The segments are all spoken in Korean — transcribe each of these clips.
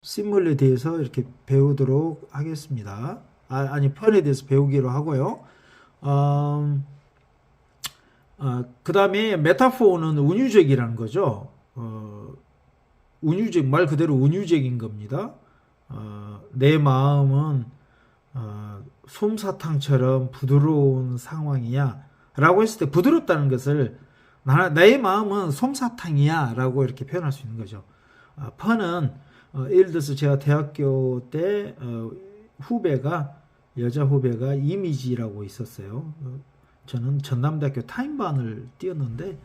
시뮬에 대해서 이렇게 배우도록 하겠습니다. 아니 펀에 대해서 배우기로 하고요. 그 다음에 메타포는 운유적이라는 거죠. 운유적, 말 그대로 운유적인 겁니다. 내 마음은 솜사탕처럼 부드러운 상황이야 라고 했을 때 부드럽다는 것을 나의 마음은 솜사탕이야 라고 이렇게 표현할 수 있는 거죠. 펀은 예를 들어서 제가 대학교 때 여자 후배가 이미지라고 있었어요. 저는 전남대학교 타임반을 뛰었는데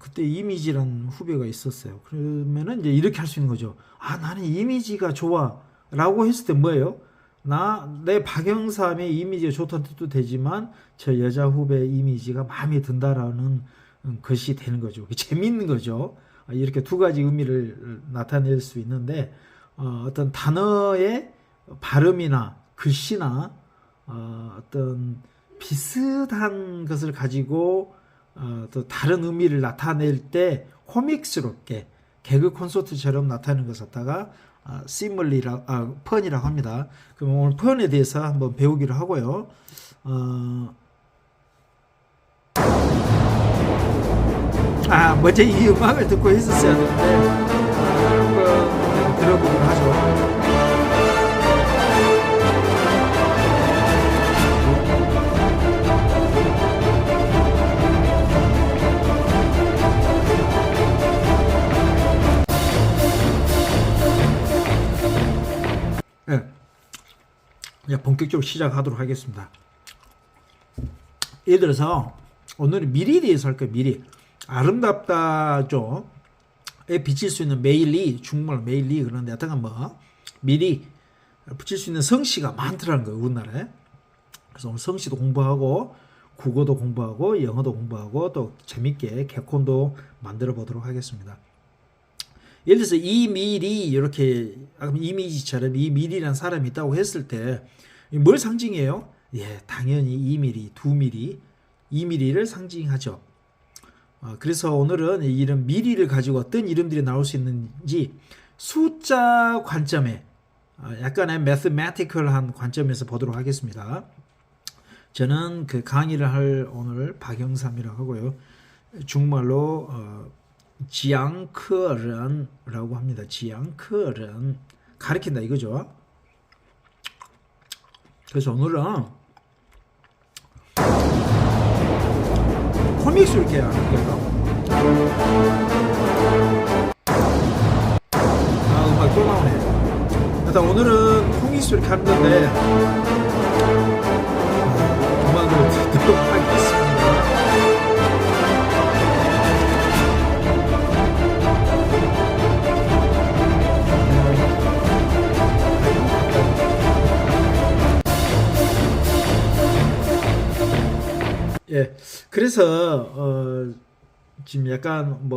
그때 이미지란 후배가 있었어요. 그러면은 이제 이렇게 할 수 있는 거죠. 나는 이미지가 좋아 라고 했을 때 뭐예요? 내 박영삼의 이미지가 좋다는 뜻도 되지만 저 여자 후배의 이미지가 마음에 든다라는 것이 되는 거죠. 재밌는 거죠. 이렇게 두 가지 의미를 나타낼 수 있는데 어떤 단어의 발음이나 글씨나 어떤 비슷한 것을 가지고 또 다른 의미를 나타낼 때 코믹스럽게 개그 콘서트처럼 나타내는 것을 갖다가 펀이라고 합니다. 그럼 오늘 펀에 대해서 한번 배우기로 하고요. 먼저 이 음악을 듣고 있었어야 되는데 한번 들어보기로 하죠. 네, 본격적으로 시작하도록 하겠습니다. 예를 들어서 오늘은 미리에 대해서 할 거예요. 미리. 아름답다죠. 에 비칠 수 있는 메일리, 중국말로 메일리 그런데 하여튼 미리 붙일 수 있는 성씨가 많더라는 거예요. 우리나라에. 그래서 오늘 성씨도 공부하고 국어도 공부하고 영어도 공부하고 또 재밌게 개콘도 만들어 보도록 하겠습니다. 예를 들어서 이 밀이 이렇게 이미지처럼 이 밀이라는 사람이 있다고 했을 때 뭘 상징해요? 당연히 2mm, 2mm, 2mm를 상징하죠. 그래서 오늘은 이런 미리를 가지고 어떤 이름들이 나올 수 있는지 숫자 관점에 약간의 매스매티컬한 관점에서 보도록 하겠습니다. 저는 그 강의를 할 오늘 박영삼이라고 하고요. 중국말로 지앙크런이라고 합니다. 지앙크런 가르친다 이거죠. 그래서 오늘은 코믹스 이렇게 하는 거예요. 음악 또 나오네. 일단 오늘은 코믹스 이렇게 하는 건데 음악을 듣도록 하겠습니다. 그래서 지금 약간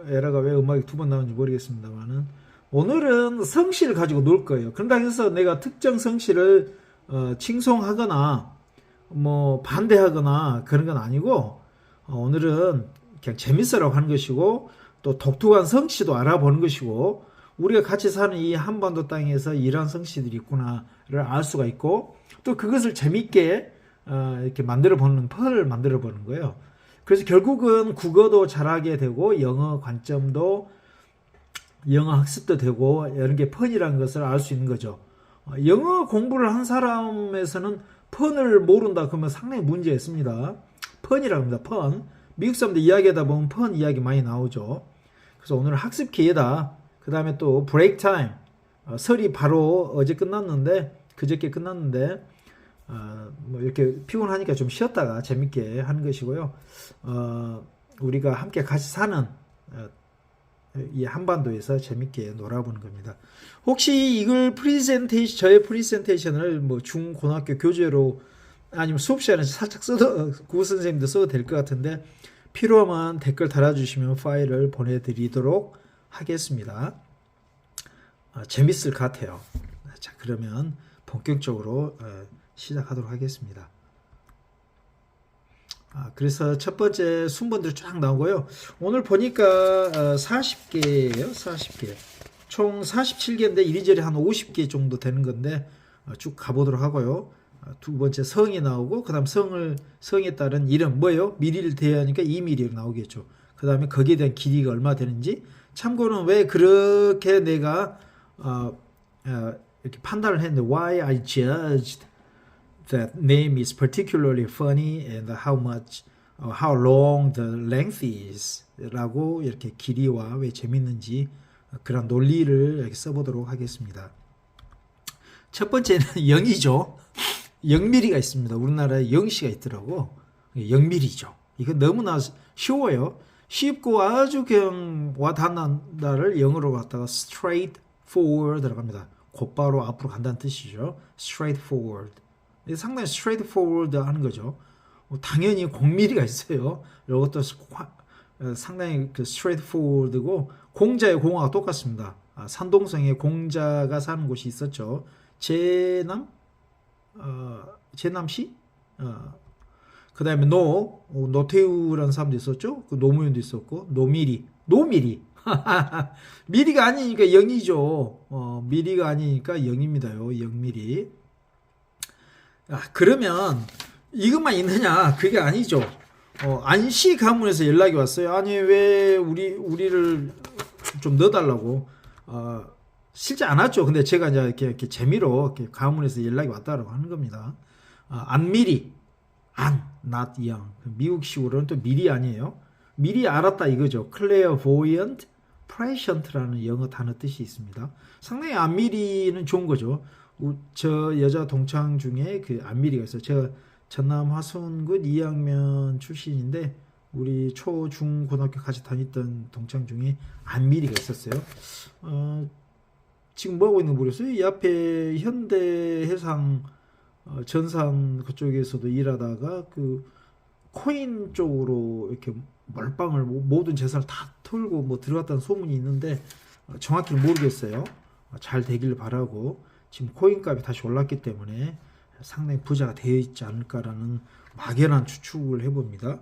에러가 왜 음악이 두 번 나오는지 모르겠습니다만은 오늘은 성씨를 가지고 놀 거예요. 그런다 해서 내가 특정 성씨를 칭송하거나 반대하거나 그런 건 아니고 오늘은 그냥 재밌으라고 하는 것이고 또 독특한 성씨도 알아보는 것이고 우리가 같이 사는 이 한반도 땅에서 이런 성씨들이 있구나를 알 수가 있고 또 그것을 재밌게 이렇게 펀을 만들어 보는 거예요. 그래서 결국은 국어도 잘하게 되고 영어 관점도 영어 학습도 되고 이런 게 펀이라는 것을 알 수 있는 거죠. 영어 공부를 한 사람에서는 펀을 모른다 그러면 상당히 문제가 있습니다. 펀이라고 합니다. 펀. 미국 사람들 이야기하다 보면 펀 이야기 많이 나오죠. 그래서 오늘 학습 기회다. 그 다음에 또 브레이크 타임. 설이 바로 어제 끝났는데 그저께 끝났는데 이렇게 피곤하니까 좀 쉬었다가 재밌게 하는 것이고요. 우리가 함께 같이 사는 이 한반도에서 재밌게 놀아보는 겁니다. 혹시 이걸 저의 프리젠테이션을 중고등학교 교재로 아니면 수업 시간에서 살짝 국어 선생님도 써도 될 것 같은데 필요하면 댓글 달아주시면 파일을 보내드리도록 하겠습니다. 재밌을 것 같아요. 자, 그러면 본격적으로 시작하도록 하겠습니다. 그래서 첫 번째 순번들 쫙 나오고요. 오늘 보니까 40개예요. 40개. 총 47개인데 이리저리 한 50개 정도 되는 건데 쭉 가보도록 하고요. 두 번째 성이 나오고 그 다음 성에 따른 이름 뭐예요? 미리를 대하니까 2미리로 나오겠죠. 그 다음에 거기에 대한 길이가 얼마 되는지 참고는 왜 그렇게 내가 이렇게 판단을 했는데 why I judged that name is particularly funny and how long the length is 라고 이렇게 길이와 왜 재밌는지 그런 논리를 이렇게 써보도록 하겠습니다. 첫 번째는 0이죠. 0mm가 있습니다. 우리나라에 0시가 있더라고. 0mm죠. 이거 너무나 쉬워요. 쉽고 아주 그냥 와닿는다를 0으로 갖다가 straight forward 들어갑니다. 곧바로 앞으로 간다는 뜻이죠. straight forward. 상당히 straight forward 하는 거죠. 당연히 0mm가 있어요. 이것도 상당히 그 straight forward고 공자의 공화가 똑같습니다. 산동성에 공자가 사는 곳이 있었죠. 제남시? 그 다음에 노태우라는 사람도 있었죠. 그 노무현도 있었고, 노미리. 미리가 아니니까 0이죠. 미리가 아니니까 0입니다요. 0미리. 그러면 이것만 있느냐? 그게 아니죠. 안시 가문에서 연락이 왔어요. 아니, 왜 우리를 좀 넣어달라고. 실제 안 왔죠. 근데 제가 이제 이렇게 재미로 이렇게 가문에서 연락이 왔다라고 하는 겁니다. 안미리. not young. 미국식으로는 또 미리 아니에요. 미리 알았다 이거죠. clairvoyant, prescient라는 영어 단어 뜻이 있습니다. 상당히 안미리는 좋은 거죠. 저 여자 동창 중에 그 안미리가 있어요. 제가 전남 화순군 2학년 출신인데 우리 초, 중, 고등학교 같이 다녔던 동창 중에 안미리가 있었어요. 지금 뭐 하고 있는 거 모르겠어요. 이 앞에 현대해상 전산 그쪽에서도 일하다가 그 코인 쪽으로 이렇게 몰빵을 모든 재산을 다 털고 뭐 들어갔다는 소문이 있는데 정확히는 모르겠어요. 잘 되길 바라고 지금 코인 값이 다시 올랐기 때문에 상당히 부자가 되어 있지 않을까라는 막연한 추측을 해봅니다.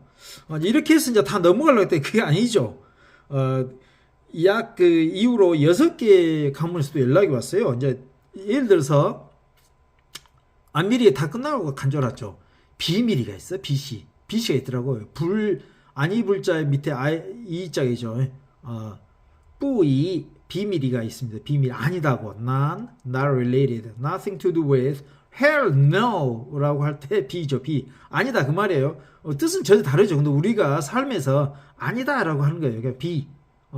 이렇게 해서 이제 다 넘어가려고 했더니 그게 아니죠. 약 그 이후로 6개 가문에서도 연락이 왔어요. 이제 예를 들어서 안미리에 다 끝나고 간절하죠. 비미리가 있어. 비시가 있더라고요. 아니불자 밑에 이자이죠. 뿌이 비미리가 있습니다. 비밀 아니다고 not related, nothing to do with, hell no 라고 할 때 비죠. 비 아니다 그 말이에요. 뜻은 전혀 다르죠. 근데 우리가 삶에서 아니다 라고 하는 거예요. 그러니까 비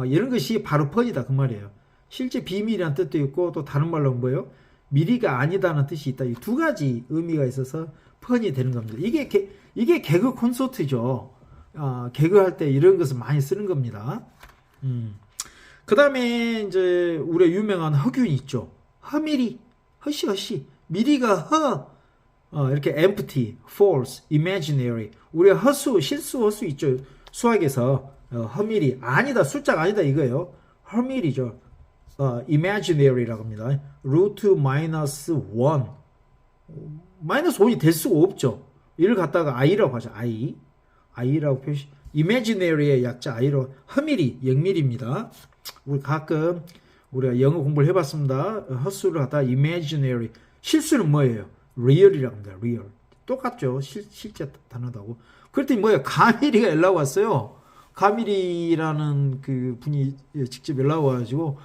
이런 것이 바로 펀이다 그 말이에요. 실제 비밀이라는 뜻도 있고 또 다른 말로 뭐예요? 미리가 아니다는 뜻이 있다. 이 두 가지 의미가 있어서 펀이 되는 겁니다. 이게 개그 콘서트죠. 개그할 때 이런 것을 많이 쓰는 겁니다. 그 다음에 이제 우리 유명한 허균이 있죠. 허미리, 허시. 미리가 이렇게 empty, false, imaginary. 우리가 실수 허수 있죠. 수학에서 허미리 아니다, 숫자가 아니다 이거예요. 허미리죠. imaginary라고 합니다. 루트 마이너스 1. 마이너스 1이 될 수가 없죠. 이를 갖다가 i라고 하죠. i라고 표시. imaginary의 약자 i로 허미리, 0mm입니다. 우리 가끔 우리가 영어 공부를 해봤습니다. 허수를 갖다가 imaginary. 실수는 뭐예요? real이라고 합니다. real. 똑같죠. 실제 단어다고. 그랬더니 뭐예요? 가미리가 연락 왔어요. 가미리라는 그 분이 직접 연락 와가지고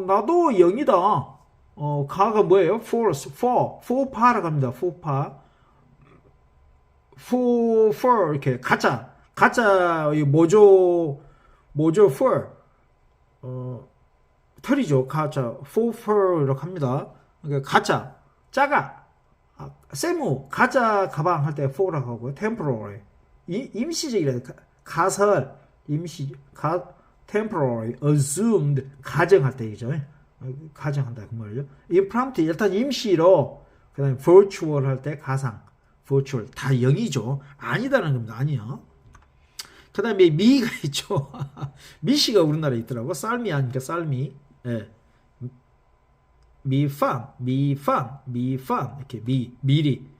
나도 0이다. 가가 뭐예요? false, four파라고 합니다. four파. for 이렇게 가짜 모조 for 털이죠. 가짜 for 이렇게 합니다. 그러니까 가짜 짜가 세무 가짜 가방 할 때 for라고 하고요. temporary 임시적이라 가설 임시 temporary assumed 가정할 때이죠. 가정한다 그 말이죠. impromptu 일단 임시로 그다음에 virtual 할 때 가상 virtual 다 0이죠. 아니다는 겁니다. 아니요. 그 다음에 미가 있죠. 미시가 우리나라에 있더라고. 쌀미 아니까 쌀미. 예. 미판 이렇게 미미리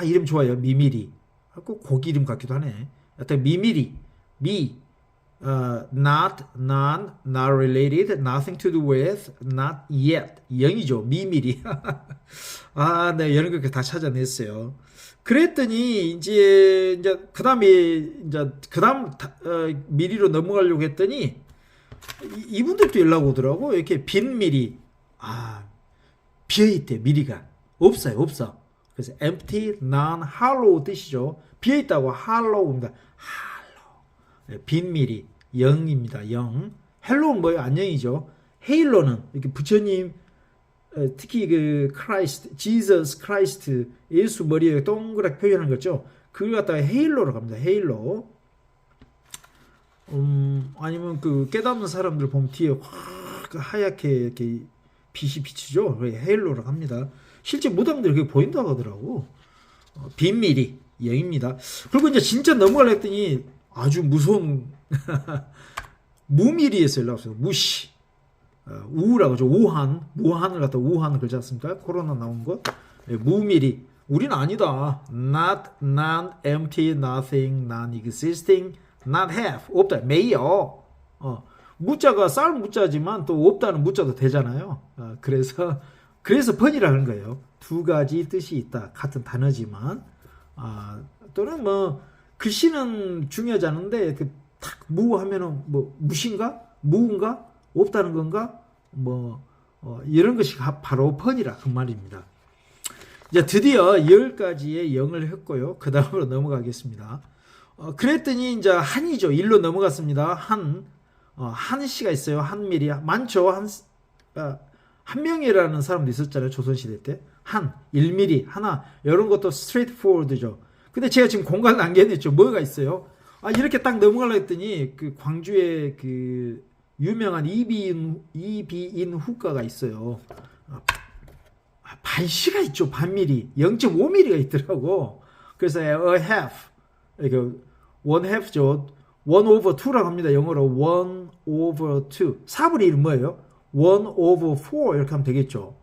이름 좋아요. 미미리 꼭 고기 이름 같기도 하네. 여튼 미미리 not, none, not related, nothing to do with, not yet. 0이죠. 미미리. 아, 네, 이런 거 다 찾아냈어요. 그랬더니 그 다음 미리로 넘어가려고 했더니 이분들도 연락 오더라고. 이렇게 빈 미리. 아, 비어있대. 미리가 없어요. 없어. 그래서 empty, non, hollow 뜻이죠. 비어있다고 hollow입니다. hollow. 빈 미리 0입니다. 0. 헬로는 뭐예요? 안녕이죠. 헤일로는 이렇게 부처님, 특히 그 크라이스트, 지저스 크라이스트, 예수 머리에 동그랗게 표현한 거죠. 그걸 갖다가 헤일로로 갑니다. 헤일로. 아니면 그 깨닫는 사람들 보면 뒤에 확 하얗게 이렇게 빛이 비치죠. 헤일로로 갑니다. 실제 무당들이 그게 보인다고 하더라고. 빈미리 0입니다. 그리고 이제 진짜 넘어가려 했더니 아주 무서운 무미리에서 연락 왔어요. 무시. 우라고 하죠. 무한을 갖다 우한을 그러지 않습니까? 코로나 나온 거. 무미리. 우리는 아니다. Not, none, empty, nothing, non-existing, not have. 없다. 매여. 무자가 쌀 무자지만 또 없다는 무자도 되잖아요. 그래서 번이라는 거예요. 두 가지 뜻이 있다. 같은 단어지만. 또는 뭐 글씨는 중요하지 않은데 탁 무 하면은 뭐 무신가? 무인가? 없다는 건가? 이런 것이 바로 번이라 그 말입니다. 이제 드디어 10가지의 0을 했고요. 그 다음으로 넘어가겠습니다. 그랬더니 이제 한이죠. 일로 넘어갔습니다. 한씨가 있어요. 한미리. 많죠. 한 명이라는 사람도 있었잖아요. 조선시대 때. 1미리, 하나. 이런 것도 straightforward죠. 근데 제가 지금 공간 남겨냈죠. 뭐가 있어요? 이렇게 딱 넘어가려고 했더니 그 광주에 그 유명한 이비인 후가가 있어요. 반시가 있죠. 반미리. 0.5mm가 있더라고. 그래서 a half. 이렇게 1/2죠. 1/2라고 합니다. 영어로 1/2. 4분의 1은 뭐예요? 1/4 이렇게 하면 되겠죠.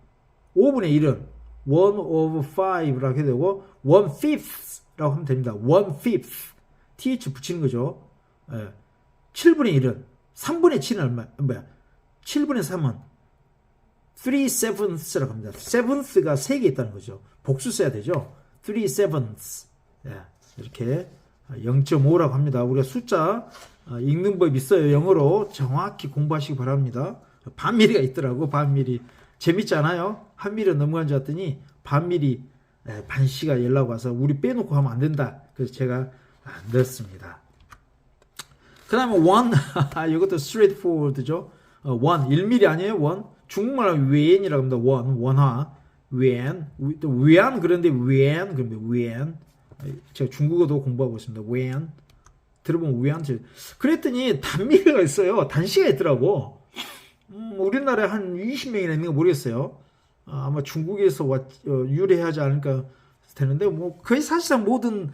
5분의 1은 1/5라고 해도 되고 1/5라고 하면 됩니다. 1/5. th 붙이는 거죠. 7분의 1은 3분의 7은 뭐야? 7분의 3은 3/7라고 합니다. 7th가 3개 있다는 거죠. 복수 써야 되죠. 3/7. 이렇게 0.5라고 합니다. 우리가 숫자 읽는 법 있어요. 영어로 정확히 공부하시기 바랍니다. 반미리가 있더라고. 반미리. 재밌잖아요. 한미리 넘어간 줄 알았더니 반미리 반시가 연락 와서 우리 빼놓고 하면 안 된다. 그래서 제가 넣었습니다. 그 다음에 원. 이것도 straightforward죠. 1mm 아니에요. 원. 중국말로 웬이라고 합니다. 원화. 웬. 또 위안 그런데 웬. 그런데 웬. 제가 중국어도 공부하고 있습니다. 웬. 들어보면 위안. 그랬더니 단미리가 있어요. 단시가 있더라고. 우리나라에 한 20명이나 있는 거 모르겠어요. 아마 중국에서 유래하지 않을까 되는데 거의 사실상 모든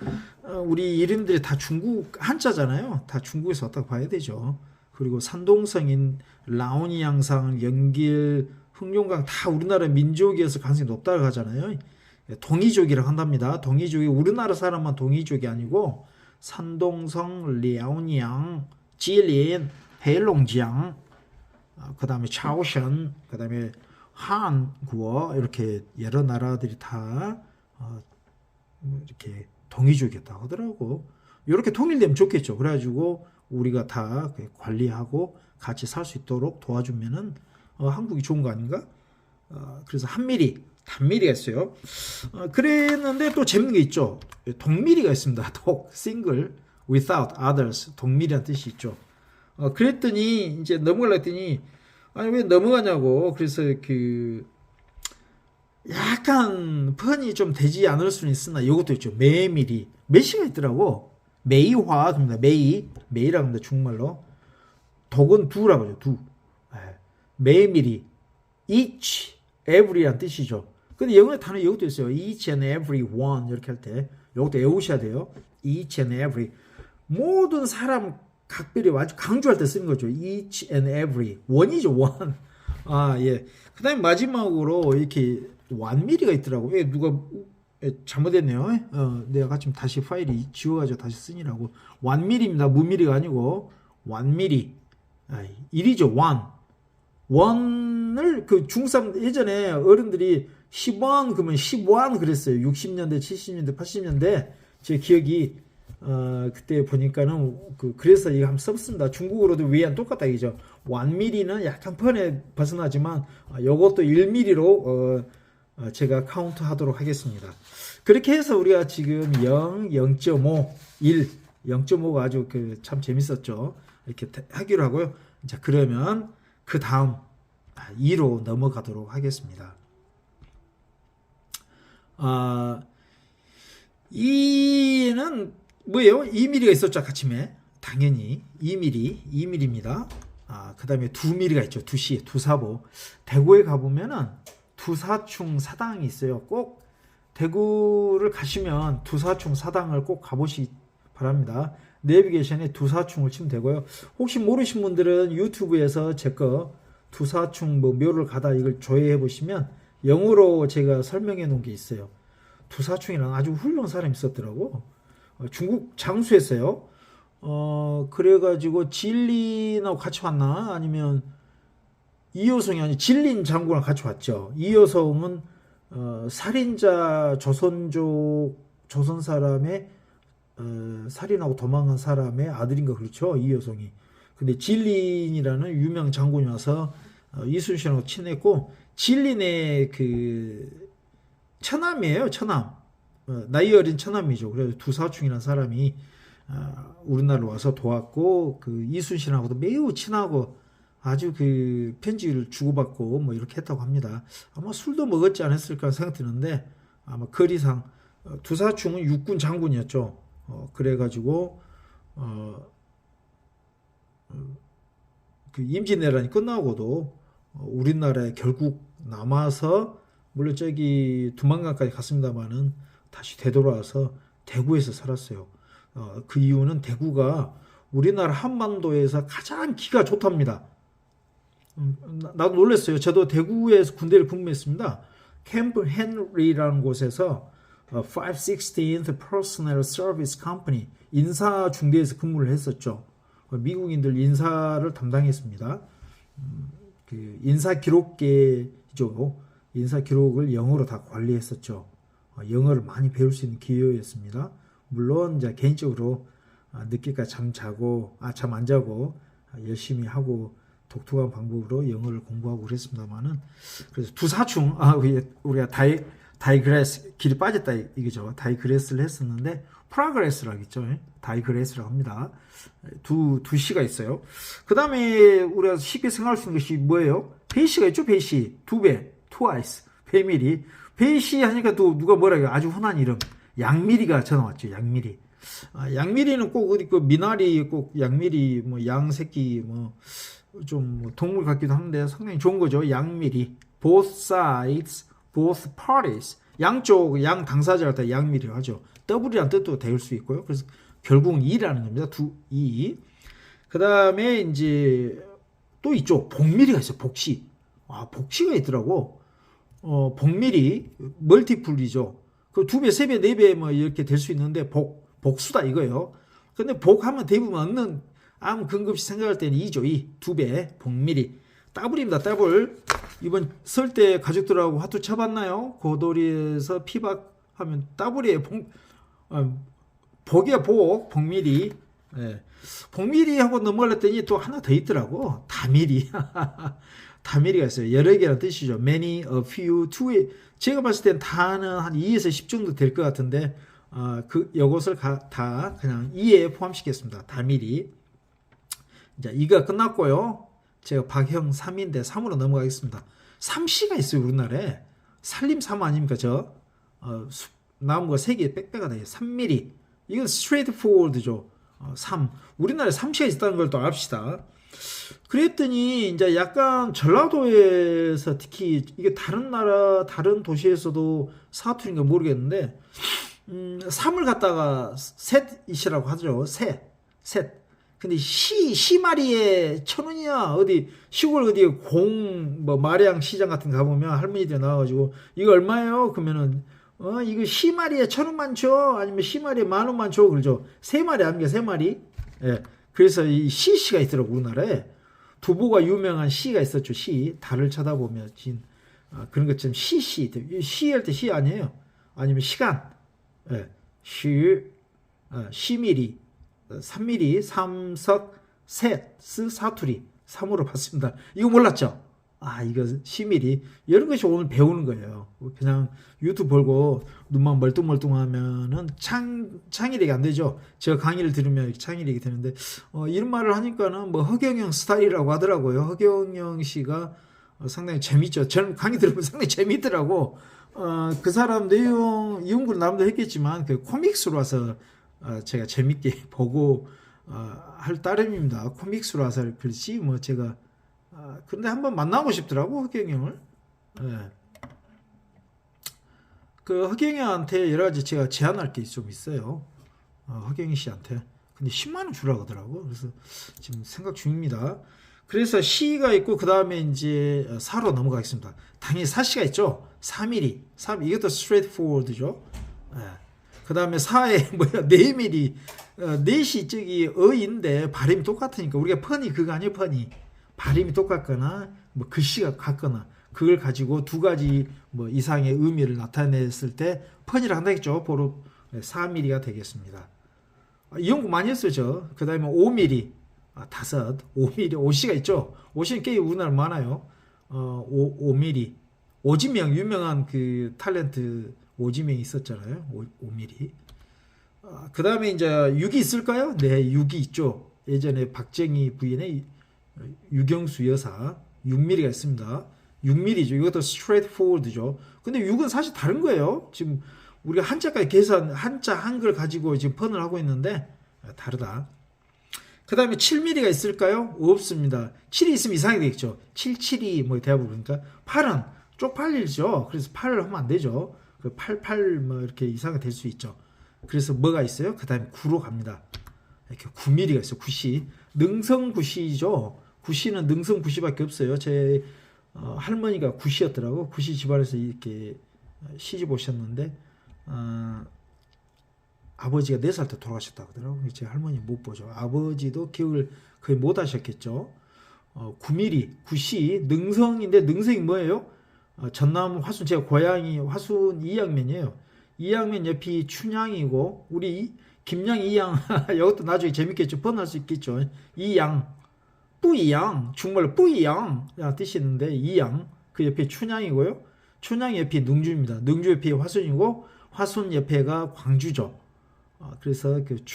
우리 이름들이 다 중국 한자잖아요. 다 중국에서 왔다고 봐야 되죠. 그리고 산동성인, 라오니양상, 연길, 흑룡강 다 우리나라 민족이어서 가능성이 높다고 하잖아요. 동이족이라고 한답니다. 동이족이 우리나라 사람만 동이족이 아니고 산동성, 랴오니양, 지린, 해롱지ang, 그 다음에 차오션, 그 다음에 한국어 이렇게 여러 나라들이 다 이렇게 동이족이었다고 하더라고. 이렇게 통일되면 좋겠죠. 그래가지고 우리가 다 관리하고 같이 살 수 있도록 도와주면은 한국이 좋은 거 아닌가? 그래서 한미리, 단미리가 있어요. 그랬는데 또 재밌는 게 있죠. 동미리가 있습니다. 싱글, without others, 동미리란 뜻이 있죠. 그랬더니 이제 넘어가려고 했더니 아니 왜 넘어가냐고. 그래서 약간 펀이 좀 되지 않을 수는 있으나 이것도 있죠. 매미리. 매시가 있더라고. 매이화 그럽니다. 매이라고 합니다. 중국말로. 독은 두라고 하죠. 두. 매미리. each, every란 뜻이죠. 근데 영어의 단어 이것도 있어요. each and every one 이렇게 할 때 이것도 외우셔야 돼요. each and every. 모든 사람 각별히 아주 강조할 때 쓰는 거죠. each and every. 원이죠. 원. 예. 그 다음에 마지막으로 이렇게 완미리가 있더라고. 누가 잘못했네요. 내가 지금 다시 파일이 지워가지고 다시 쓰니라고. 완미리입니다. 무미리가 아니고 1mm. 1이죠. 1을 그 중삼 예전에 어른들이 10원 그러면 10원 그랬어요. 60년대, 70년대, 80년대 제 기억이 그때 보니까는 그래서 이거 한번 써봤습니다. 중국어로도 위안 똑같다 이죠. 1mm는 약간 펀에 벗어나지만 요것도 1mm로 제가 카운트 하도록 하겠습니다. 그렇게 해서 우리가 지금 0, 0.5, 1, 0.5가 아주 참 재밌었죠. 이렇게 하기로 하고요. 자, 그러면 그 다음 2로 넘어가도록 하겠습니다. 2는 뭐예요? 2mm가 있었죠, 아침에. 당연히 2mm입니다. 그 다음에 2mm가 있죠. 2시, 두사보. 대구에 가보면은 두사충 사당이 있어요. 꼭 대구를 가시면 두사충 사당을 꼭 가보시기 바랍니다. 내비게이션에 두사충을 치면 되고요. 혹시 모르신 분들은 유튜브에서 제 거 두사충 묘를 가다 이걸 조회해 보시면 영어로 제가 설명해 놓은 게 있어요. 두사충이랑 아주 훌륭한 사람이 있었더라고. 중국 장수했어요. 그래가지고 진린하고 같이 왔나? 아니면 이효성이 아니 진린 장군랑 같이 왔죠. 이효성은 살인자 조선 사람의 살인하고 도망간 사람의 아들인가 그렇죠. 이효성이. 근데 진린이라는 유명 장군이 와서 이순신하고 친했고 진린의 그 처남이에요. 처남. 나이 어린 처남이죠. 그래서 두사충이라는 사람이 우리나라로 와서 도왔고 그 이순신하고도 매우 친하고 아주 그 편지를 주고받고 뭐 이렇게 했다고 합니다. 아마 술도 먹었지 않았을까 생각드는데 아마 거리상 두사충은 육군 장군이었죠. 그래가지고 그 임진왜란이 끝나고도 우리나라에 결국 남아서 물론 저기 두만강까지 갔습니다만은 다시 되돌아와서 대구에서 살았어요. 그 이유는 대구가 우리나라 한반도에서 가장 기가 좋답니다. 나도 놀랐어요. 저도 대구에서 군대를 근무했습니다. 캠프 헨리라는 곳에서 516th Personnel Service Company 인사 중대에서 근무를 했었죠. 미국인들 인사를 담당했습니다. 그 인사 기록계죠. 인사 기록을 영어로 다 관리했었죠. 영어를 많이 배울 수 있는 기회였습니다. 물론 이제 개인적으로 늦게까지 잠 안 자고 열심히 하고 독특한 방법으로 영어를 공부하고 그랬습니다만은 그래서 두사충 우리가 다이그레스 길이 빠졌다 이거죠. 다이그레스를 했었는데 프로그레스라고 있죠. 다이그레스라고 합니다. 두 시가 있어요. 그 다음에 우리가 쉽게 생각할 수 있는 것이 뭐예요? 배시가 있죠. 배시 두 배, twice, 배밀이. 배시 하니까 또 누가 뭐라 해요? 아주 흔한 이름 양미리가 전화 왔죠. 양미리. 양미리는 꼭 어디 그 미나리 꼭 양미리 뭐 양새끼 뭐 좀 동물 같기도 한데 상당히 좋은 거죠. 양미리. Both sides, both parties. 양쪽 양 당사자를 다 양미리로 하죠. W라는 뜻도 될 수 있고요. 그래서 결국은 2라는 겁니다. 2. 그 다음에 이제 또 있죠. 복미리가 있어요. 복시. 복시가 있더라고. 복미리 멀티플이죠. 그 2배, 3배, 4배 뭐 이렇게 될 수 있는데 복수다 이거예요. 근데 복하면 대부분 얻는 아무 근거 없이 생각할 때는 2죠. 2배 복미리. 더블입니다. 더블. 이번 설 때 가족들하고 화투 쳐봤나요? 고돌이에서 피박하면 더블이에요. 복이야 복. 복미리. 네. 복미리 하고 넘어갔더니 또 하나 더 있더라고. 다미리. 다미리가 있어요. 여러 개라는 뜻이죠. many, a few, two. 제가 봤을 땐 다는 한 2에서 10 정도 될 것 같은데 요것을 다 그냥 2에 포함시켰습니다. 다미리. 자, 2가 끝났고요. 제가 박형 3인데 3으로 넘어가겠습니다. 3시가 있어요. 우리나라에. 살림 3 아닙니까? 나무가 3개 빽빽하다. 3mm. 이건 straightforward죠. 3. 우리나라에 3시가 있다는 걸 또 압시다. 그랬더니 이제 약간 전라도에서 특히 이게 다른 나라 다른 도시에서도 사투리인가 모르겠는데 3을 갖다가 셋이라고 하죠. 셋. 근데 시마리에 1,000원이야. 어디 시골 어디 뭐 마량 시장 같은 거 가보면 할머니들 나와가지고 이거 얼마예요? 그러면은 이거 시마리에 1,000원만 줘. 아니면 시마리에 10,000원만 줘. 그러죠. 3마리 아닙니까? 3마리. 예. 그래서 이 시가 있더라고. 우리나라에 두부가 유명한 시가 있었죠. 시 달을 쳐다보며 진 그런 것처럼 시할 때 시 아니에요. 아니면 시간 예, 시미리 3미리 삼석 셋 사투리 3으로 봤습니다. 이거 몰랐죠? 이거 시미리 이런 것이 오늘 배우는 거예요. 그냥 유튜브 보고 눈만 멀뚱멀뚱하면은 창의력이 안 되죠. 제가 강의를 들으면 창의력이 되는데 이런 말을 하니까는 뭐 허경영 스타일이라고 하더라고요. 허경영 씨가 상당히 재밌죠. 저는 강의 들으면 상당히 재밌더라고. 그 사람 내용 연구를 나름대로 했겠지만 그 코믹스로 와서 제가 재밌게 보고 할 따름입니다. 코믹스로 와서 글씨 뭐 제가 근데 한번 만나고 싶더라고 허경영을. 예. 그 허경영한테 여러 가지 제가 제안할 게 좀 있어요. 허경영 씨한테. 근데 10만 원 주라고 하더라고. 그래서 지금 생각 중입니다. 그래서 시가 있고 그 다음에 이제 사로 넘어가겠습니다. 당연히 사시가 있죠. 3mm. 이것도 straightforward죠. 예. 그 다음에 사에 뭐야 4mm. 4시 저기 어인데 발음이 똑같으니까 우리가 펀이 그거 아니에요. 펀이. 발음이 똑같거나 뭐 글씨가 같거나 그걸 가지고 두 가지 뭐 이상의 의미를 나타냈을 때 펀이라 한다겠죠. 보로 4mm가 되겠습니다. 이 연구 많이 했어요. 저. 그 다음에 5mm. 5mm. 5시가 있죠. 5시는 꽤 우리나라 많아요. 5mm. 오지명 유명한 그 탤런트 오지명이 있었잖아요. 5mm. 그 다음에 이제 6이 있을까요? 네, 6이 있죠. 예전에 박정희 부인의 유경수 여사 6mm가 있습니다. 6mm죠. 이것도 straightforward죠. 근데 6은 사실 다른 거예요. 지금 우리가 한자까지 계산, 한자 한글 가지고 지금 펀을 하고 있는데 다르다. 그 다음에 7mm가 있을까요? 없습니다. 7이 있으면 이상하게 되겠죠. 77이 뭐 대부분 그러니까 8은 쪽팔리죠. 그래서 8을 하면 안 되죠. 그 88 뭐 이렇게 이상하게 될 수 있죠. 그래서 뭐가 있어요? 그 다음에 9로 갑니다. 이렇게 9mm가 있어요. 9시. 능성 9시죠. 9시는 능성 9시밖에 없어요. 제 할머니가 9시였더라고. 9시 집안에서 이렇게 시집 오셨는데 아버지가 4살 때 돌아가셨다고 하더라고요. 제 할머니 못 보죠. 아버지도 기억을 거의 못 하셨겠죠. 9mm, 9시, 능성인데 능성이 뭐예요? 전남 화순, 제가 고향이 화순 이양면이에요. 이양면 옆이 춘향이고 우리 김양 이양 이것도 나중에 재밌겠죠. 번할 수 있겠죠. 이양, 뿌이양, 중국말로 뿌이양 뜻이 있는데 이양 그 옆에 춘향이고요. 춘향 옆이 능주입니다. 능주 옆이 화순이고 화순 옆에가 광주죠. 그래서 그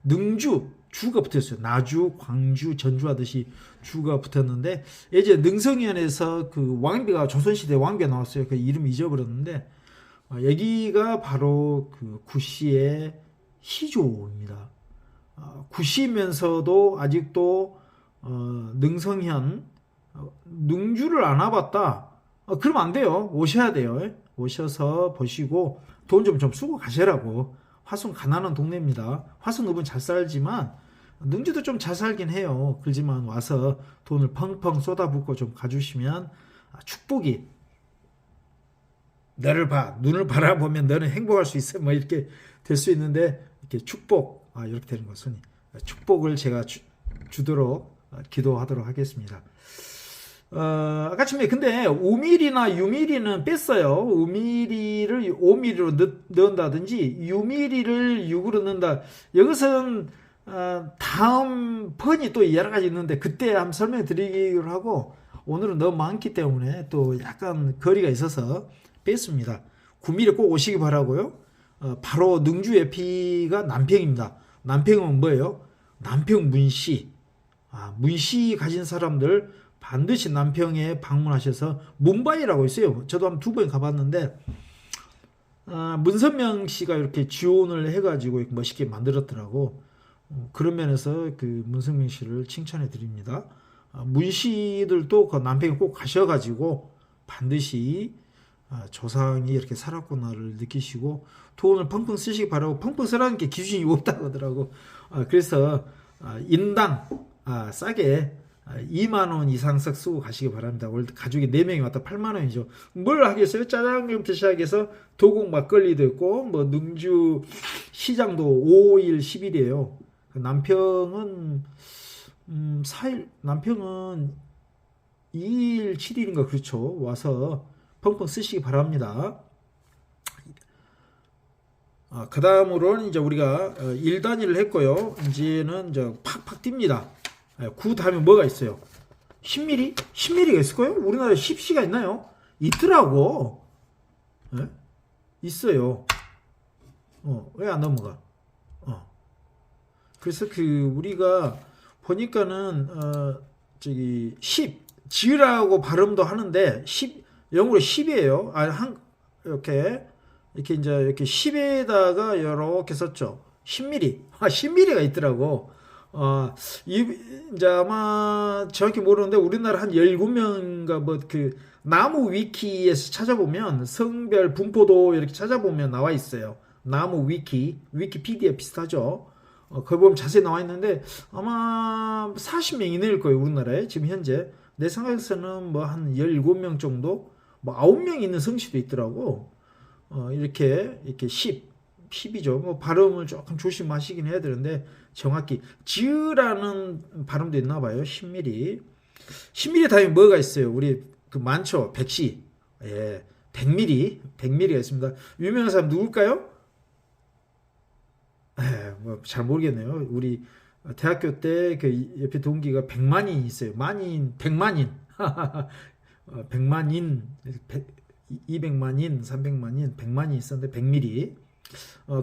능주 주가 붙었어요. 나주, 광주, 전주 하듯이 주가 붙었는데 예전에 능성현에서 그 왕비가 조선시대 왕비가 나왔어요. 그 이름 잊어버렸는데 여기가 바로 그 구시의 희조입니다. 구시면서도 아직도 능성현 능주를 안 와봤다. 그러면 안 돼요. 오셔야 돼요. 오셔서 보시고 돈 좀 쓰고 가시라고. 화순 가난한 동네입니다. 화순읍은 잘 살지만 능주도 좀 잘 살긴 해요. 그렇지만 와서 돈을 펑펑 쏟아붓고 좀 가주시면 축복이 너를 봐 눈을 바라보면 너는 행복할 수 있어 뭐 이렇게 될 수 있는데 이렇게 축복 이렇게 되는 것은 축복을 제가 주도록 기도하도록 하겠습니다. 아까 처음에 근데 5mm나 6mm는 뺐어요. 5mm를 5mm로 넣는다든지 6mm를 6으로 넣는다. 이것은 다음 펀이 또 여러 가지 있는데 그때 한번 설명 드리기로 하고 오늘은 너무 많기 때문에 또 약간 거리가 있어서 뺐습니다. 9mm 꼭 오시기 바라고요. 바로 능주 옆이가 남평입니다. 남평은 뭐예요? 남평 문시. 문시 가진 사람들 반드시 남평에 방문하셔서 문바이라고 있어요. 저도 한 2번 가봤는데 문선명 씨가 이렇게 지원을 해가지고 멋있게 만들었더라고. 그런 면에서 그 문선명 씨를 칭찬해 드립니다. 문시들도 그 남평에 꼭 가셔가지고 반드시 조상이 이렇게 살았구나를 느끼시고 돈을 펑펑 쓰시기 바라고. 펑펑 쓰라는 게 기준이 없다고 하더라고. 그래서 인당 싸게 2만원 이상씩 쓰고 가시기 바랍니다. 원래 가족이 4명이 왔다 8만원이죠. 뭘 하겠어요? 짜장면부터 시작해서 도곡 막걸리도 있고 뭐 능주 시장도 5일 10일이에요. 남평은 4일, 남평은 2일 7일인가 그렇죠. 와서 펑펑 쓰시기 바랍니다. 그 다음으로는 이제 우리가 1단위를 했고요. 이제는 이제 팍팍 뜁니다. 9 다음에 뭐가 있어요? 10mm? 10mm가 있을 거예요? 우리나라에 10C가 있나요? 있더라고. 네? 있어요. 왜 안 넘어가? 그래서 우리가 보니까는 저기 10 지으라고 발음도 하는데 10 영어로 10이에요. 이렇게 이제 이렇게 10에다가 이렇게 썼죠. 10mm. 10mm가 있더라고. 이제 아마 정확히 모르는데 우리나라 한 17명인가 뭐 나무 위키에서 찾아보면 성별 분포도 이렇게 찾아보면 나와 있어요. 나무 위키피디아 비슷하죠. 거기 보면 자세히 나와 있는데 아마 40명 이내일 거예요. 우리나라에 지금 현재 내 생각에서는 뭐 한 17명 정도, 뭐 9명 있는 성씨도 있더라고. 이렇게 10이죠. 뭐 발음을 조금 조심하시긴 해야 되는데 정확히 지으라는 발음도 있나 봐요. 10mm. 10mm 다음에 뭐가 있어요? 우리 많죠. 100C. 예. 100mm가 있습니다. 유명한 사람 누굴까요? 뭐 잘 모르겠네요. 우리 대학교 때 옆에 동기가 100만인 있어요. 100만인. 100만인, 200만인, 300만인, 100만이 있었는데 100mm.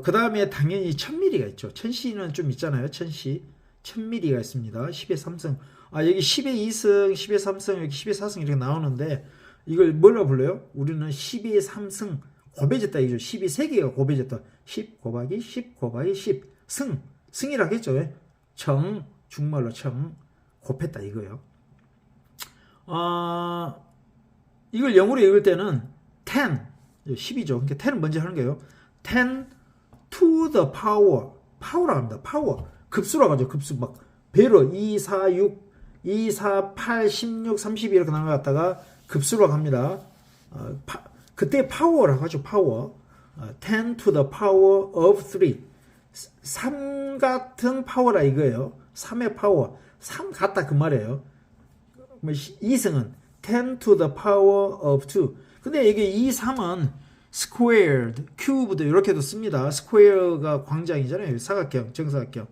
그 다음에 당연히 1000mm가 있죠. 1000C는 좀 있잖아요. 1000C. 1000mm가 있습니다. 10의 3승. 여기 10의 2승, 10의 3승, 여기 10의 4승 이렇게 나오는데 이걸 뭐라 불러요? 우리는 10의 3승. 곱해졌다 이죠. 10이 3개가 곱해졌다. 10 곱하기 10 곱하기 10. 승이라 했죠. 중말로 곱했다 이거예요. 이걸 영어로 읽을 때는 10이죠. 그러니까 10은 먼저 하는 거예요. 10 to the power라고 합니다. 파워. 급수라고 하죠. 급수 막 배로 2, 4, 6, 2, 4, 8, 16, 32 이렇게 나눠갔다가 급수라고 합니다. 그때 파워라고 하죠. 파워. 10 to the power of 3. 3 같은 파워라 이거예요. 3의 파워. 3 같다 그 말이에요. 2승은 10 to the power of 2. 근데 이게 2, 3은 squared, cubed 이렇게도 씁니다. square가 광장이잖아요. 사각형, 정사각형.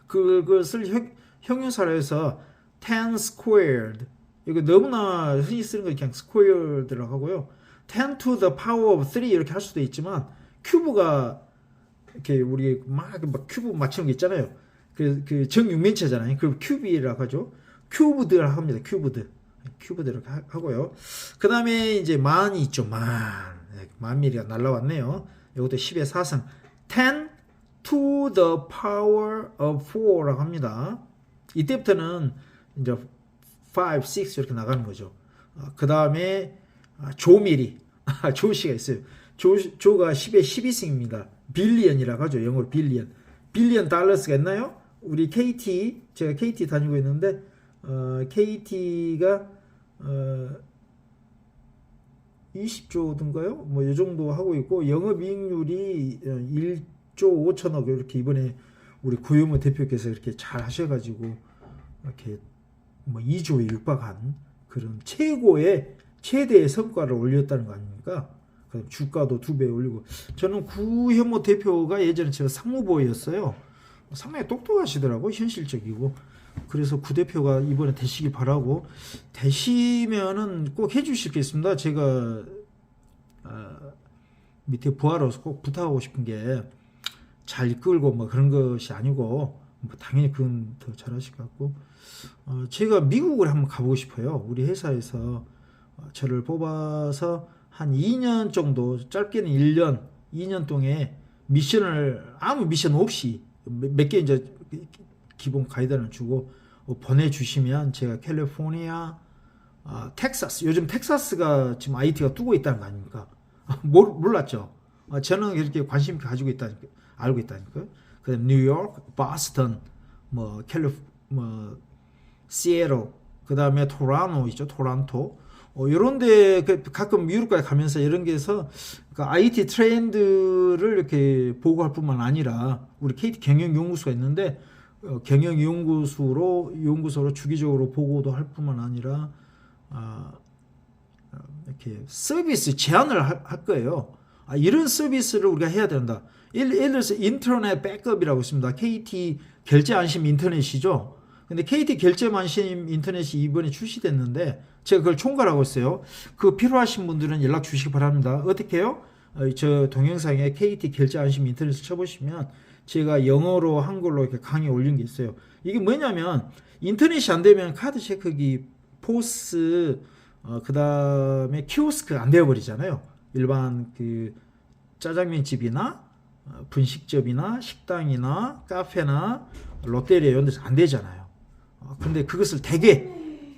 그것을 형용사로 해서 10 squared. 이거 너무나 흔히 쓰는 거 그냥 squared라고 하고요. 10 to the power of 3 이렇게 할 수도 있지만 큐브가 이렇게 우리 막 큐브 맞추는 거 있잖아요. 그 정육면체잖아요. 그 큐브라고 하죠. 큐브드라고 합니다. 큐브드 이렇게 하고요. 그 다음에 이제 만이 있죠. 만 미리가 날라왔네요. 이것도 10의 4승. 10 to the power of 4라고 합니다. 이때부터는 이제 5, 6 이렇게 나가는 거죠. 그 다음에 조미리. 조시가 있어요. 조가 10의 12승입니다. 빌리언이라고 하죠. 영어로 빌리언. 빌리언 달러스가 있나요? 우리 KT, 제가 KT 다니고 있는데 KT가 20조든가요? 뭐 이 정도 하고 있고 영업이익률이 1조 5천억 이렇게 이번에 우리 구효모 대표께서 이렇게 잘 하셔가지고 이렇게 뭐 2조에 육박한 그런 최대의 성과를 올렸다는 거 아닙니까? 그럼 주가도 2배 올리고. 저는 구효모 대표가 예전에 제가 상무보였어요. 상당히 똑똑하시더라고. 현실적이고. 그래서 구 대표가 이번에 되시길 바라고. 되시면은 꼭 해주실 게 있습니다. 제가 밑에 부하로서 꼭 부탁하고 싶은 게 잘 이끌고 뭐 그런 것이 아니고 뭐 당연히 그건 더 잘하실 것 같고 제가 미국을 한번 가보고 싶어요. 우리 회사에서 저를 뽑아서 한 2년 정도, 짧게는 1년, 2년 동안 미션을 아무 미션 없이 몇 개 이제 기본 가이드를 주고 보내주시면 제가 캘리포니아, 텍사스, 요즘 텍사스가 지금 IT가 뜨고 있다는 거 아닙니까? 몰랐죠? 저는 이렇게 관심 가지고 있다니까, 알고 있다니까요. 그다음 뉴욕, 보스턴, 시애틀, 그다음에 토론토 있죠, 토론토. 이런데 가끔 유럽까지 가면서 이런 게서 IT 트렌드를 이렇게 보고할 뿐만 아니라 우리 KT 경영 연구소가 있는데 연구소로 주기적으로 보고도 할 뿐만 아니라 이렇게 서비스 제안을 할 거예요. 이런 서비스를 우리가 해야 된다. 예를 들어서 인터넷 백업이라고 있습니다. KT 결제 안심 인터넷이죠. 근데 KT 결제 안심 인터넷이 이번에 출시됐는데 제가 그걸 총괄하고 있어요. 그 필요하신 분들은 연락 주시기 바랍니다. 어떻게 해요? 저 동영상에 KT 결제 안심 인터넷을 쳐보시면 제가 영어로 한글로 이렇게 강의 올린 게 있어요. 이게 뭐냐면 인터넷이 안 되면 카드 체크기, 포스, 그 다음에 키오스크 안 되어버리잖아요. 일반 그 짜장면 집이나 분식점이나 식당이나 카페나 롯데리아 이런 데서 안 되잖아요. 근데 그것을 대개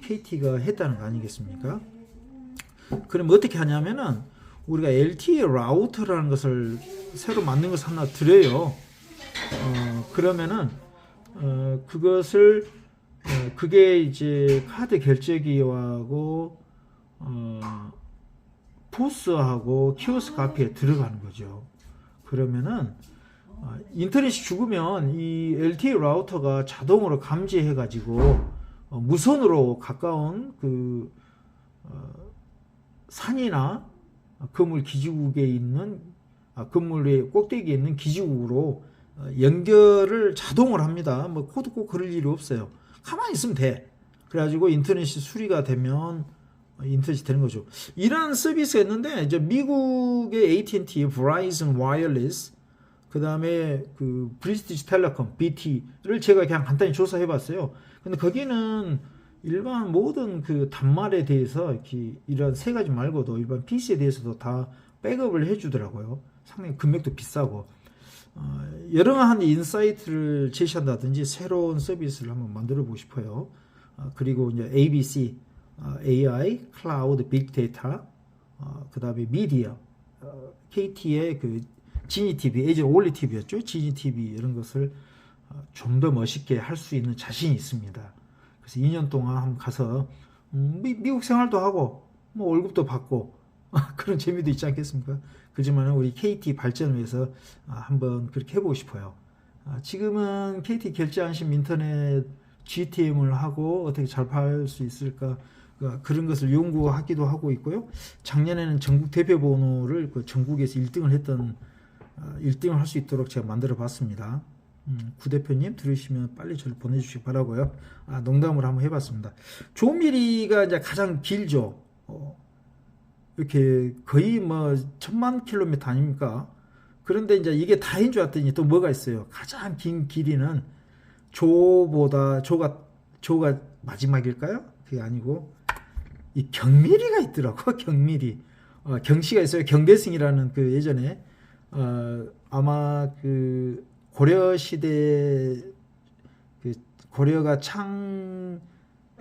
KT가 했다는 거 아니겠습니까? 그럼 어떻게 하냐면은 우리가 LTE 라우터라는 것을 새로 만든 것을 하나 드려요. 그러면은 그것을 그게 이제 카드 결제기하고 포스하고 키오스크 앞에 들어가는 거죠. 그러면은 인터넷이 죽으면 이 LTE 라우터가 자동으로 감지해 가지고 무선으로 가까운 그 산이나 건물 기지국에 있는 건물의 꼭대기에 있는 기지국으로 연결을 자동으로 합니다. 뭐 코드 꼭 그럴 일이 없어요. 가만히 있으면 돼. 그래가지고 인터넷이 수리가 되면 인터넷이 되는 거죠. 이러한 서비스가 있는데 이제 미국의 AT&T, Verizon Wireless, 그 다음에 그 브리티시 텔레콤 BT를 제가 그냥 간단히 조사해봤어요. 근데 거기는 일반 모든 그 단말에 대해서 이렇게 이런 세 가지 말고도 일반 PC에 대해서도 다 백업을 해주더라고요. 상당히 금액도 비싸고. 여러한 인사이트를 제시한다든지 새로운 서비스를 한번 만들어 보고 싶어요. 그리고 이제 ABC, AI, 클라우드, 빅데이터, 그 다음에 미디어, KT의 그 지니TV, 예전 올리TV였죠. 지니TV 이런 것을 좀 더 멋있게 할 수 있는 자신이 있습니다. 그래서 2년 동안 한번 가서 미국 생활도 하고 뭐 월급도 받고 그런 재미도 있지 않겠습니까? 그지만 우리 KT 발전을 위해서 한번 그렇게 해보고 싶어요. 지금은 KT 결제 안심 인터넷 GTM을 하고 어떻게 잘 팔 수 있을까 그런 것을 연구하기도 하고 있고요. 작년에는 전국 대표 번호를 그 전국에서 1등을 했던 1등을 할 수 있도록 제가 만들어 봤습니다. 구 대표님 들으시면 빨리 저를 보내주시기 바라고요. 농담으로 한번 해봤습니다. 조미리가 이제 가장 길죠. 이렇게 거의 뭐 1000만 킬로미터 아닙니까? 그런데 이제 이게 다인 줄 알았더니 또 뭐가 있어요. 가장 긴 길이는 조가 마지막일까요? 그게 아니고 이 경미리가 있더라고. 경미리. 경씨가 있어요. 경대승이라는 그 예전에 아마 그 고려 시대 그 고려가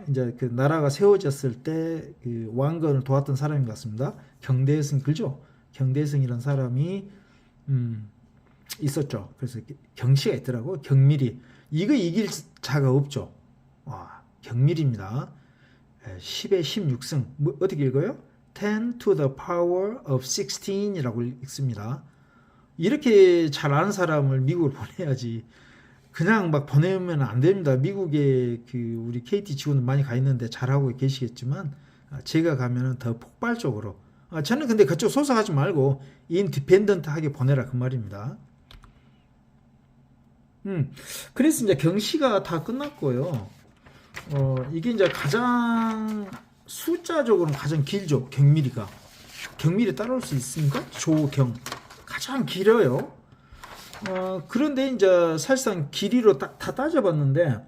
이제 그 나라가 세워졌을 때 그 왕건을 도왔던 사람인 것 같습니다. 경대승 그죠? 경대승이라는 사람이 있었죠. 그래서 경씨가 있더라고. 경미리. 이거 이길 자가 없죠. 경미리입니다. 10의 16승. 뭐 어떻게 읽어요? 10 to the power of 16이라고 읽습니다. 이렇게 잘 아는 사람을 미국을 보내야지. 그냥 막 보내면 안 됩니다. 미국에 그 우리 KT 직원들 많이 가 있는데 잘하고 계시겠지만 제가 가면은 더 폭발적으로. 저는 근데 그쪽 소속하지 말고 인디펜던트하게 보내라 그 말입니다. 그래서 이제 경시가 다 끝났고요. 이게 이제 가장 숫자적으로는 가장 길죠. 경미리가. 경미리 따라올 수 있습니까? 조경. 가장 길어요. 그런데 이제 사실상 길이로 다 따져봤는데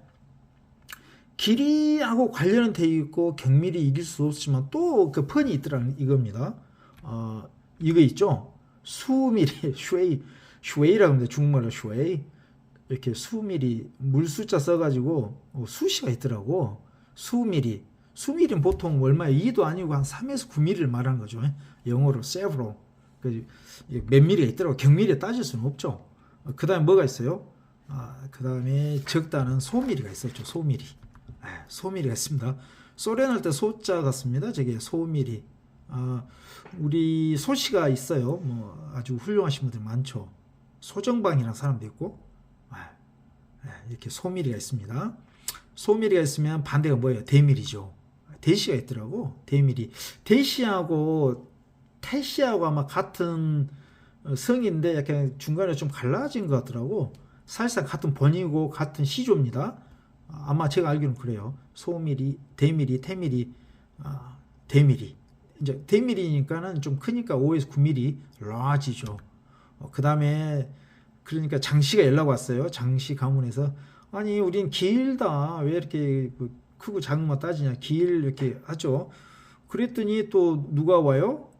길이하고 관련은 돼 있고 경미리 이길 수 없지만 또 그 펀이 있더라는 이겁니다. 이거 있죠. 수미리 슈웨이라고 합니다. 중국말로 슈웨이. 이렇게 수미리 물 숫자 써가지고 수시가 있더라고. 수미리는 보통 얼마에 2도 아니고 한 3에서 9mm를 말하는 거죠. 영어로 several. 몇 미리가 있더라고. 경미리에 따질 수는 없죠. 그 다음에 뭐가 있어요? 그 다음에 적다는 소미리가 있었죠. 소미리가 있습니다. 소련할 때 소자 같습니다. 저게 소미리. 우리 소씨가 있어요. 뭐 아주 훌륭하신 분들 많죠. 소정방이라는 사람도 있고. 이렇게 소미리가 있습니다. 소미리가 있으면 반대가 뭐예요? 대미리죠. 대시가 있더라고. 대미리. 대시하고 태시하고 아마 같은 성인데 약간 중간에 좀 갈라진 것 같더라고. 사실상 같은 번이고 같은 시조입니다. 아마 제가 알기로는 그래요. 소미리, 대미리, 태미리, 대미리. 이제 대미리니까는 좀 크니까 5에서 9mm 라지죠. 그 다음에 그러니까 장씨가 연락 왔어요. 장씨 가문에서 아니 우린 길다. 왜 이렇게 크고 작은 거 따지냐. 길 이렇게 하죠. 그랬더니 또 누가 와요?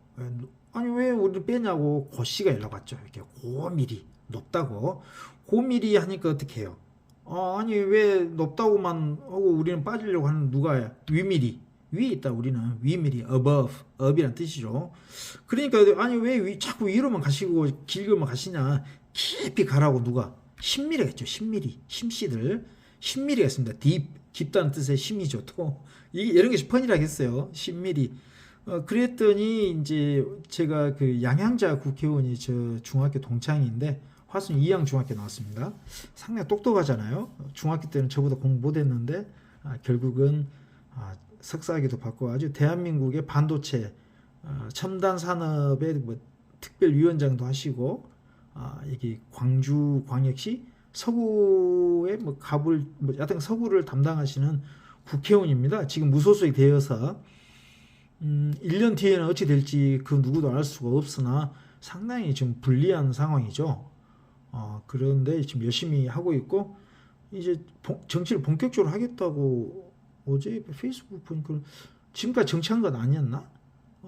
아니 왜 우리를 빼냐고 고씨가 연락 왔죠. 이렇게 고미리 높다고. 고미리 하니까 어떻게 해요? 아니 왜 높다고만 하고 우리는 빠지려고 하는 누가야? 위미리. 위에 있다 우리는 위미리 above up이란 뜻이죠. 그러니까 아니 왜 자꾸 위로만 가시고 길게만 가시냐. 깊이 가라고 누가 10mm가 있죠. 10mm 심씨들 10mm가 있습니다. 깊다는 뜻의 심이죠. 또 이런 것이 펀이라겠어요. 10mm. 그랬더니 이제 제가 그 양양자 국회의원이 저 중학교 동창인데 화순 이양 중학교 나왔습니다. 상당히 똑똑하잖아요. 중학교 때는 저보다 공부 못했는데 결국은 석사학위도 받고 아주 대한민국의 반도체 첨단 산업의 뭐 특별위원장도 하시고 여기 광주광역시 서구의 뭐 갑을 여튼 서구를 담당하시는 국회의원입니다. 지금 무소속이 되어서 1년 뒤에는 어찌 될지 그 누구도 알 수가 없으나 상당히 좀 불리한 상황이죠. 그런데 지금 열심히 하고 있고 이제 정치를 본격적으로 하겠다고 어제 페이스북 보니까 지금까지 정치한 건 아니었나?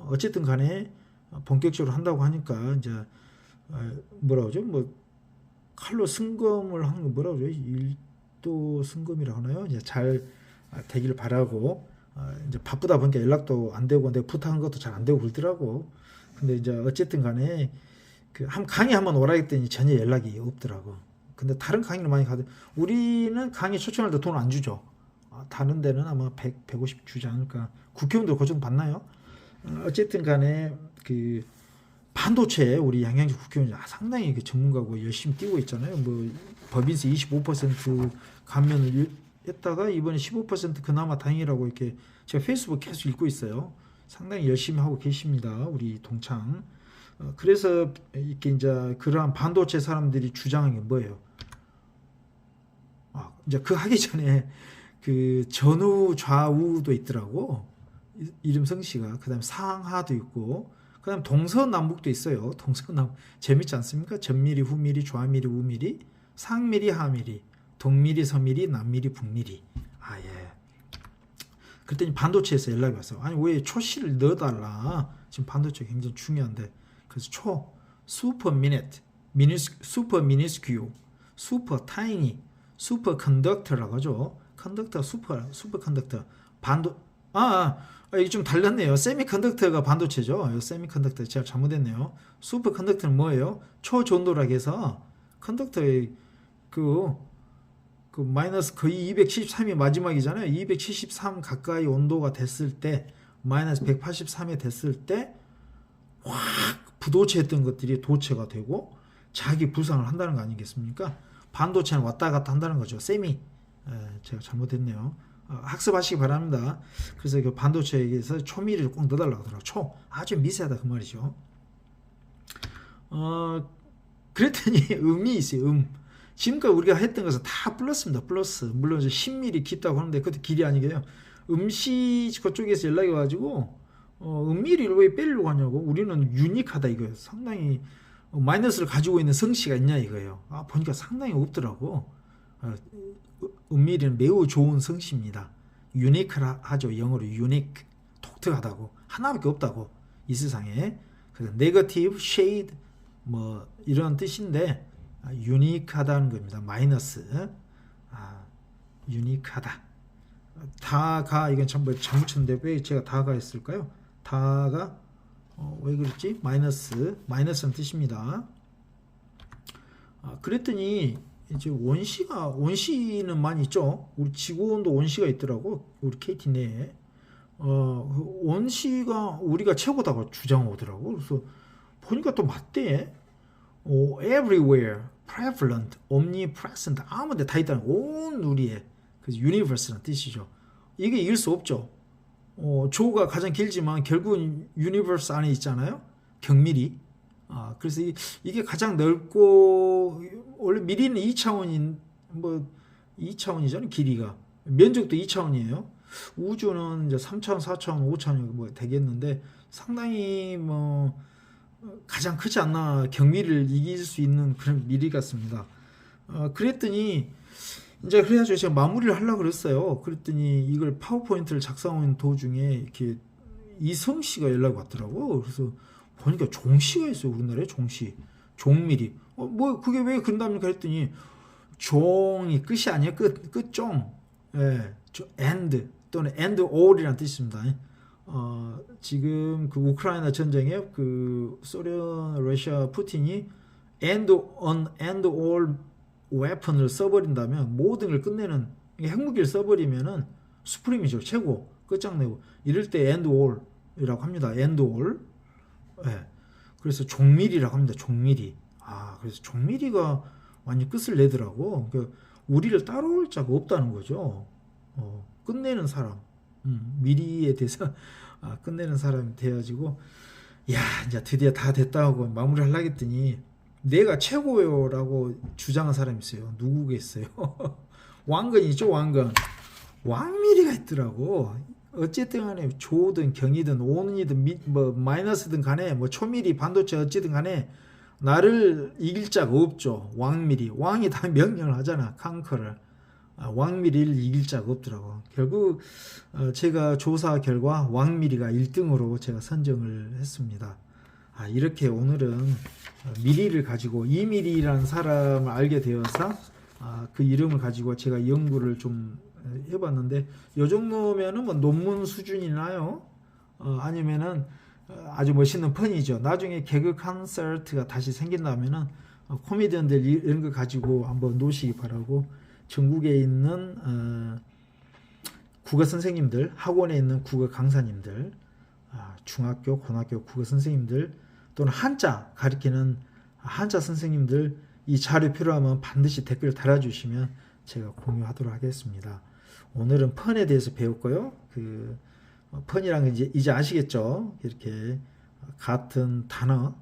어쨌든 간에 본격적으로 한다고 하니까 이제 뭐라 그러죠? 뭐 칼로 승검을 하는 거 뭐라 그러죠? 일도 승검이라 하나요? 이제 잘 되기를 바라고 이제 바쁘다 보니까 연락도 안 되고 내가 부탁한 것도 잘 안 되고 그러더라고. 근데 이제 어쨌든 간에 그 강의 한번 오라 했더니 전혀 연락이 없더라고. 근데 다른 강의를 많이 가도 우리는 강의 초청할 때 돈 안 주죠. 다른 데는 아마 150 주지 않을까. 국회의원들 그 정도 받나요? 어쨌든 간에 그 반도체 우리 양양주 국회의원 상당히 그 전문가고 열심히 뛰고 있잖아요. 뭐 법인세 25% 감면을 했다가 이번에 15% 그나마 다행이라고 이렇게 제가 페이스북 계속 읽고 있어요. 상당히 열심히 하고 계십니다. 우리 동창. 그래서 이렇게 이제 그러한 반도체 사람들이 주장한 게 뭐예요? 이제 그 하기 전에 그 전우 좌우도 있더라고. 이름 성씨가. 그다음 상하도 있고. 그다음 동서남북도 있어요. 동서남 재밌지 않습니까? 전미리, 후미리, 좌미리, 우미리, 상미리, 하미리, 동미리, 서미리, 남미리, 북미리. 예. 그랬더니 반도체에서 연락이 왔어요. 아니 왜 초씨를 넣어달라. 지금 반도체 굉장히 중요한데. 그래서 슈퍼 미니트, 슈퍼 미니스큐, 슈퍼 타이니, 슈퍼 컨덕터라고 하죠. 컨덕터, 슈퍼 컨덕터. 이게 좀 달랐네요. 세미컨덕터가 반도체죠. 세미컨덕터 제가 잘못했네요. 슈퍼 컨덕터는 뭐예요? 초전도라고 해서 컨덕터의 그 마이너스 거의 273이 마지막이잖아요. 273 가까이 온도가 됐을 때 마이너스 183에 됐을 때 확 부도체했던 것들이 도체가 되고 자기 부상을 한다는 거 아니겠습니까? 반도체는 왔다 갔다 한다는 거죠. 제가 잘못했네요. 학습하시기 바랍니다. 그래서 그 반도체에서 초미리를 꼭 넣어달라고 하더라고요. 아주 미세하다 그 말이죠. 그랬더니 음이 있어요. 지금까지 우리가 했던 것은 다 플러스입니다. 플러스. 물론 이제 10mm 깊다고 하는데 그것도 길이 아니게요. 음시 그쪽에서 연락이 와가지고 음미리를 왜 빼려고 하냐고. 우리는 유니크하다 이거예요. 상당히 마이너스를 가지고 있는 성씨가 있냐 이거예요. 보니까 상당히 없더라고. 음미리는 매우 좋은 성씨입니다. 유니크라 하죠. 영어로 유니크. 독특하다고. 하나밖에 없다고. 이 세상에. 그래서 네거티브, 쉐이드 뭐 이런 뜻인데 유니크하다는 겁니다. 마이너스. 유니크하다. 다가 이건 전부 잘못 쳤는데 왜 제가 다가 했을까요? 다가 왜 그랬지? 마이너스는 뜻입니다. 그랬더니 이제 원시는 많이 있죠. 우리 지구온도 원시가 있더라고. 우리 KT 내에. 원시가 우리가 최고다고 주장하더라고. 그래서 보니까 또 맞대. everywhere prevalent, omnipresent 아무 데 다 있다는 온 우리의 그 universe라는 뜻이죠. 이게 이길 수 없죠. 조가 가장 길지만 결국은 유니버스 안에 있잖아요. 경밀이. 그래서 이게 가장 넓고 원래 미리는 2차원인 뭐 2차원이잖아요. 길이가. 면적도 2차원이에요. 우주는 이제 3차원, 4차원, 5차원이 뭐 되겠는데 상당히 뭐 가장 크지 않나 경미를 이길 수 있는 그런 미리 같습니다. 그랬더니 이제 그래가지고 제가 마무리를 하려고 그랬어요. 그랬더니 이걸 파워포인트를 작성하는 도중에 이렇게 이성 씨가 연락이 왔더라고. 그래서 보니까 종씨가 있어요. 우리나라에 종씨. 종미리. 뭐 그게 왜 그런답니까 했더니 종이 끝이 아니에요. 끝종. 예. end 또는 end all이라는 뜻이 있습니다. 지금 그 우크라이나 전쟁에 그 소련, 러시아, 푸틴이 end all 웨펀을 써버린다면 모든 걸 끝내는 핵무기를 써버리면은 수프림이죠. 최고 끝장내고 이럴 때 end all이라고 합니다. end all. 예. 그래서 종밀이라고 합니다. 종밀이. 그래서 종밀이가 완전 끝을 내더라고. 그러니까 우리를 따라올 자가 없다는 거죠. 끝내는 사람. 미리에 대해서 끝내는 사람이 돼가지고 야 이제 드디어 다 됐다고 마무리를 하려고 했더니 내가 최고요라고 주장한 사람이 있어요. 누구겠어요? 왕건이 있죠. 왕건. 왕미리가 있더라고. 어쨌든 간에 조든 경이든 온이든 뭐 마이너스든 간에 뭐 초미리 반도체 어찌든 간에 나를 이길 자가 없죠. 왕미리. 왕이 다 명령을 하잖아. 컨커를. 왕미리를 이길 자가 없더라고. 결국 제가 조사 결과 왕미리가 1등으로 제가 선정을 했습니다. 이렇게 오늘은 미리를 가지고 이미리라는 사람을 알게 되어서 그 이름을 가지고 제가 연구를 좀 해봤는데 이 정도면은 뭐 논문 수준이나요? 아니면은 아주 멋있는 펀이죠. 나중에 개그 콘서트가 다시 생긴다면은 코미디언들 이런 거 가지고 한번 노시기 바라고 전국에 있는 국어 선생님들, 학원에 있는 국어 강사님들, 중학교, 고등학교 국어 선생님들 또는 한자 가르치는 한자 선생님들 이 자료 필요하면 반드시 댓글 달아주시면 제가 공유하도록 하겠습니다. 오늘은 펀에 대해서 배웠고요. 그 펀이란 게 이제 아시겠죠? 이렇게 같은 단어,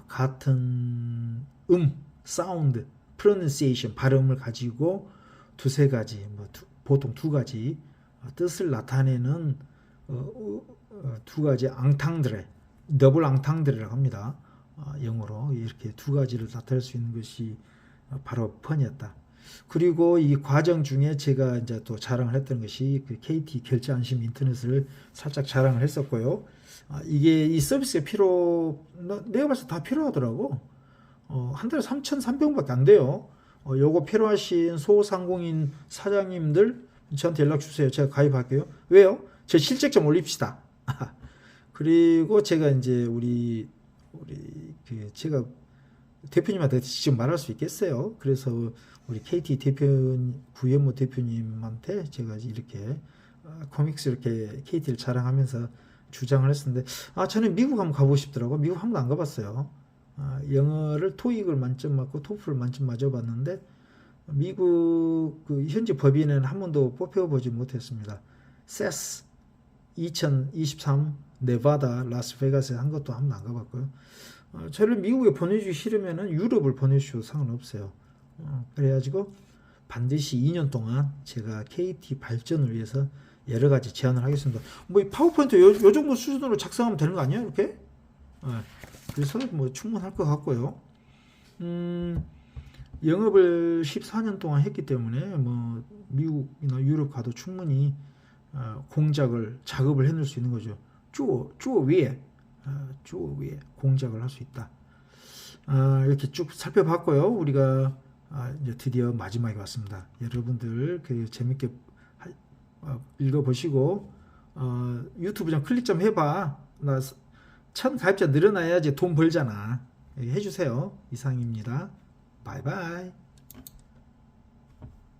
같은 사운드, pronunciation 발음을 가지고 두세 가지, 보통 두 가지 뜻을 나타내는 두 가지 앙탕드레, 더블 앙탕드레라고 합니다. 영어로 이렇게 두 가지를 나타낼 수 있는 것이 바로 펀이었다. 그리고 이 과정 중에 제가 이제 또 자랑을 했던 것이 그 KT 결제 안심 인터넷을 살짝 자랑을 했었고요. 이게 이 서비스가 내가 봤을 때 다 필요하더라고. 한 달에 3,300원밖에 안 돼요. 요거 필요하신 소상공인 사장님들 저한테 연락 주세요. 제가 가입할게요. 왜요? 저 실적 좀 올립시다. 그리고 제가 이제 우리 제가 대표님한테 직접 말할 수 있겠어요. 그래서 우리 KT 구현모 대표님한테 제가 이렇게 코믹스 이렇게 KT를 자랑하면서 주장을 했었는데 저는 미국 한번 가보고 싶더라고. 미국 한 번도 안 가봤어요. 영어를 토익을 만점 맞고 토플 만점 맞아봤는데 미국 그 현지 법인은 한 번도 뽑혀보지 못했습니다. 세스 2023 네바다 라스베가스에 한 것도 한 번도 안 가봤고요. 저를 미국에 보내주기 싫으면은 유럽을 보내주셔도 상관없어요. 그래가지고 반드시 2년 동안 제가 KT 발전을 위해서 여러 가지 제안을 하겠습니다. 뭐 이 파워포인트 요 정도 수준으로 작성하면 되는 거 아니에요? 이렇게? 그래서 뭐 충분할 것 같고요. 영업을 14년 동안 했기 때문에 뭐 미국이나 유럽 가도 충분히 작업을 해낼 수 있는 거죠. 쭈 위에 공작을 할 수 있다. 이렇게 쭉 살펴봤고요. 우리가 이제 드디어 마지막에 왔습니다. 여러분들 재밌게 읽어보시고 유튜브 좀 클릭 좀 해봐. 나 1000 가입자 늘어나야지 돈 벌잖아. 해주세요. 이상입니다. 바이바이.